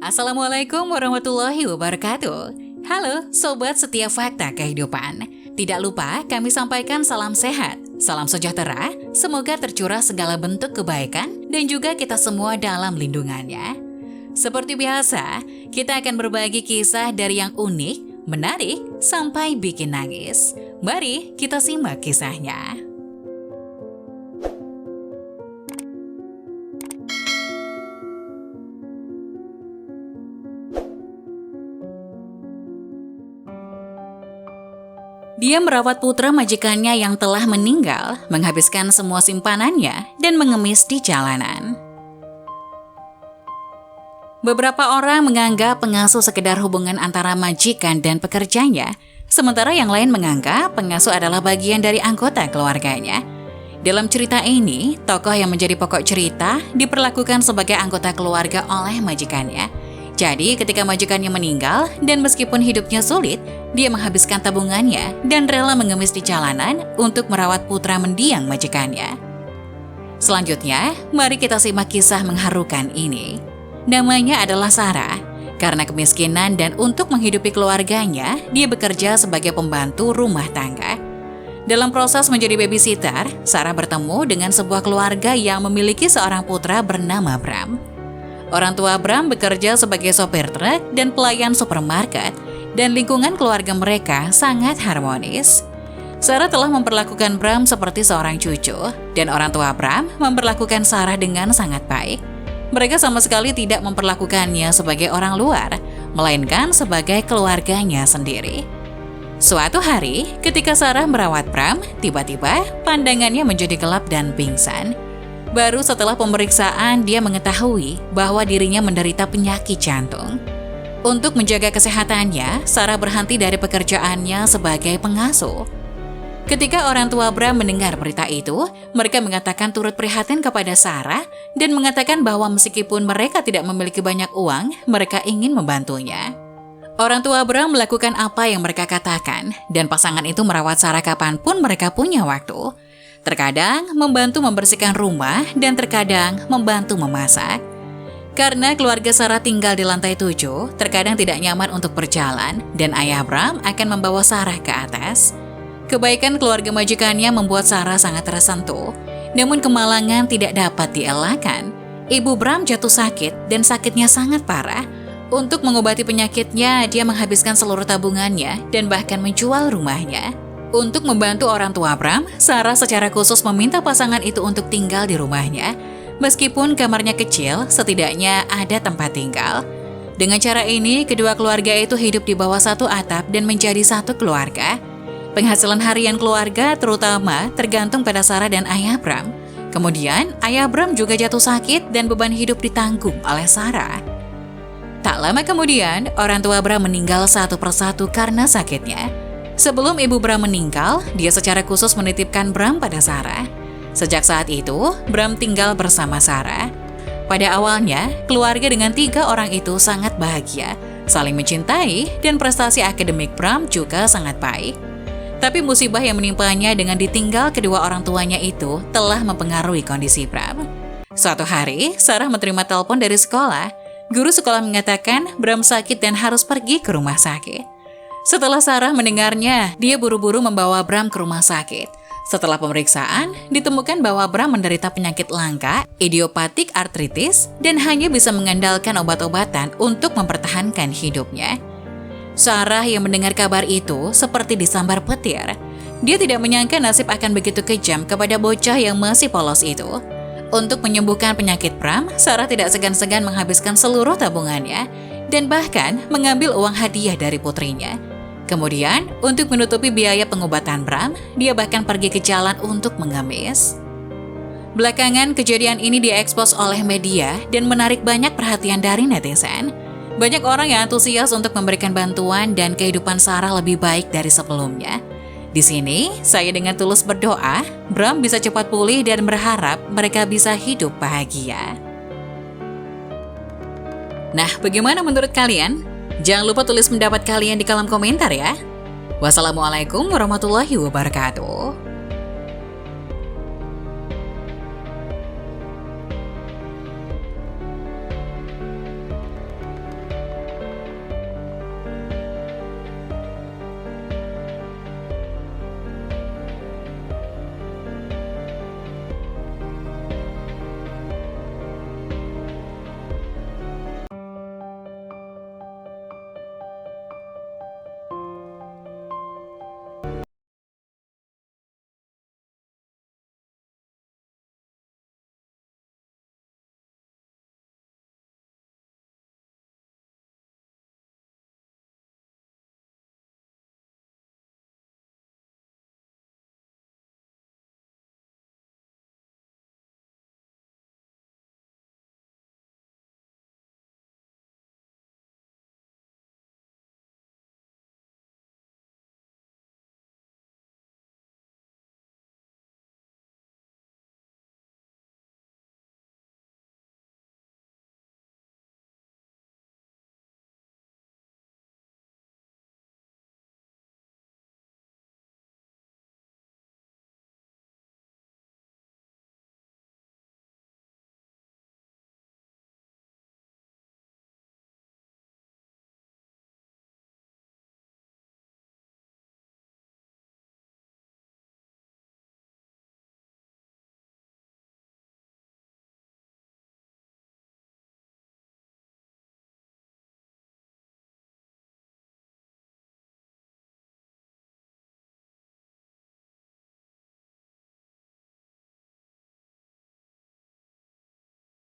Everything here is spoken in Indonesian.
Assalamualaikum warahmatullahi wabarakatuh. Halo Sobat Setiap Fakta Kehidupan. Tidak lupa kami sampaikan salam sehat, salam sejahtera, semoga tercurah segala bentuk kebaikan dan juga kita semua dalam lindungannya. Seperti biasa, kita akan berbagi kisah dari yang unik, menarik, sampai bikin nangis. Mari kita simak kisahnya. Dia merawat putra majikannya yang telah meninggal, menghabiskan semua simpanannya, dan mengemis di jalanan. Beberapa orang menganggap pengasuh sekedar hubungan antara majikan dan pekerjanya, sementara yang lain menganggap pengasuh adalah bagian dari anggota keluarganya. Dalam cerita ini, tokoh yang menjadi pokok cerita diperlakukan sebagai anggota keluarga oleh majikannya. Jadi ketika majikannya meninggal dan meskipun hidupnya sulit, dia menghabiskan tabungannya dan rela mengemis di jalanan untuk merawat putra mendiang majikannya. Selanjutnya, mari kita simak kisah mengharukan ini. Namanya adalah Sarah. Karena kemiskinan dan untuk menghidupi keluarganya, dia bekerja sebagai pembantu rumah tangga. Dalam proses menjadi babysitter, Sarah bertemu dengan sebuah keluarga yang memiliki seorang putra bernama Bram. Orang tua Bram bekerja sebagai sopir truk dan pelayan supermarket, dan lingkungan keluarga mereka sangat harmonis. Sarah telah memperlakukan Bram seperti seorang cucu, dan orang tua Bram memperlakukan Sarah dengan sangat baik. Mereka sama sekali tidak memperlakukannya sebagai orang luar, melainkan sebagai keluarganya sendiri. Suatu hari, ketika Sarah merawat Bram, tiba-tiba pandangannya menjadi gelap dan pingsan. Baru setelah pemeriksaan, dia mengetahui bahwa dirinya menderita penyakit jantung. Untuk menjaga kesehatannya, Sarah berhenti dari pekerjaannya sebagai pengasuh. Ketika orang tua Bram mendengar berita itu, mereka mengatakan turut prihatin kepada Sarah dan mengatakan bahwa meskipun mereka tidak memiliki banyak uang, mereka ingin membantunya. Orang tua Bram melakukan apa yang mereka katakan, dan pasangan itu merawat Sarah kapanpun mereka punya waktu. Terkadang membantu membersihkan rumah dan terkadang membantu memasak. Karena keluarga Sarah tinggal di lantai 7, terkadang tidak nyaman untuk berjalan dan ayah Bram akan membawa Sarah ke atas. Kebaikan keluarga majikannya membuat Sarah sangat tersentuh, namun kemalangan tidak dapat dielakkan. Ibu Bram jatuh sakit dan sakitnya sangat parah. Untuk mengobati penyakitnya, dia menghabiskan seluruh tabungannya dan bahkan menjual rumahnya. Untuk membantu orang tua Bram, Sarah secara khusus meminta pasangan itu untuk tinggal di rumahnya. Meskipun kamarnya kecil, setidaknya ada tempat tinggal. Dengan cara ini, kedua keluarga itu hidup di bawah satu atap dan menjadi satu keluarga. Penghasilan harian keluarga terutama tergantung pada Sarah dan ayah Bram. Kemudian, ayah Bram juga jatuh sakit dan beban hidup ditanggung oleh Sarah. Tak lama kemudian, orang tua Bram meninggal satu persatu karena sakitnya. Sebelum ibu Bram meninggal, dia secara khusus menitipkan Bram pada Sarah. Sejak saat itu, Bram tinggal bersama Sarah. Pada awalnya, keluarga dengan 3 orang itu sangat bahagia, saling mencintai, dan prestasi akademik Bram juga sangat baik. Tapi musibah yang menimpanya dengan ditinggal kedua orang tuanya itu telah mempengaruhi kondisi Bram. Suatu hari, Sarah menerima telepon dari sekolah. Guru sekolah mengatakan Bram sakit dan harus pergi ke rumah sakit. Setelah Sarah mendengarnya, dia buru-buru membawa Bram ke rumah sakit. Setelah pemeriksaan, ditemukan bahwa Bram menderita penyakit langka, idiopatik artritis, dan hanya bisa mengandalkan obat-obatan untuk mempertahankan hidupnya. Sarah yang mendengar kabar itu seperti disambar petir. Dia tidak menyangka nasib akan begitu kejam kepada bocah yang masih polos itu. Untuk menyembuhkan penyakit Bram, Sarah tidak segan-segan menghabiskan seluruh tabungannya dan bahkan mengambil uang hadiah dari putrinya. Kemudian, untuk menutupi biaya pengobatan Bram, dia bahkan pergi ke jalan untuk mengemis. Belakangan, kejadian ini diekspos oleh media dan menarik banyak perhatian dari netizen. Banyak orang yang antusias untuk memberikan bantuan dan kehidupan Sarah lebih baik dari sebelumnya. Di sini, saya dengan tulus berdoa, Bram bisa cepat pulih dan berharap mereka bisa hidup bahagia. Nah, bagaimana menurut kalian? Jangan lupa tulis pendapat kalian di kolom komentar ya. Wassalamualaikum warahmatullahi wabarakatuh.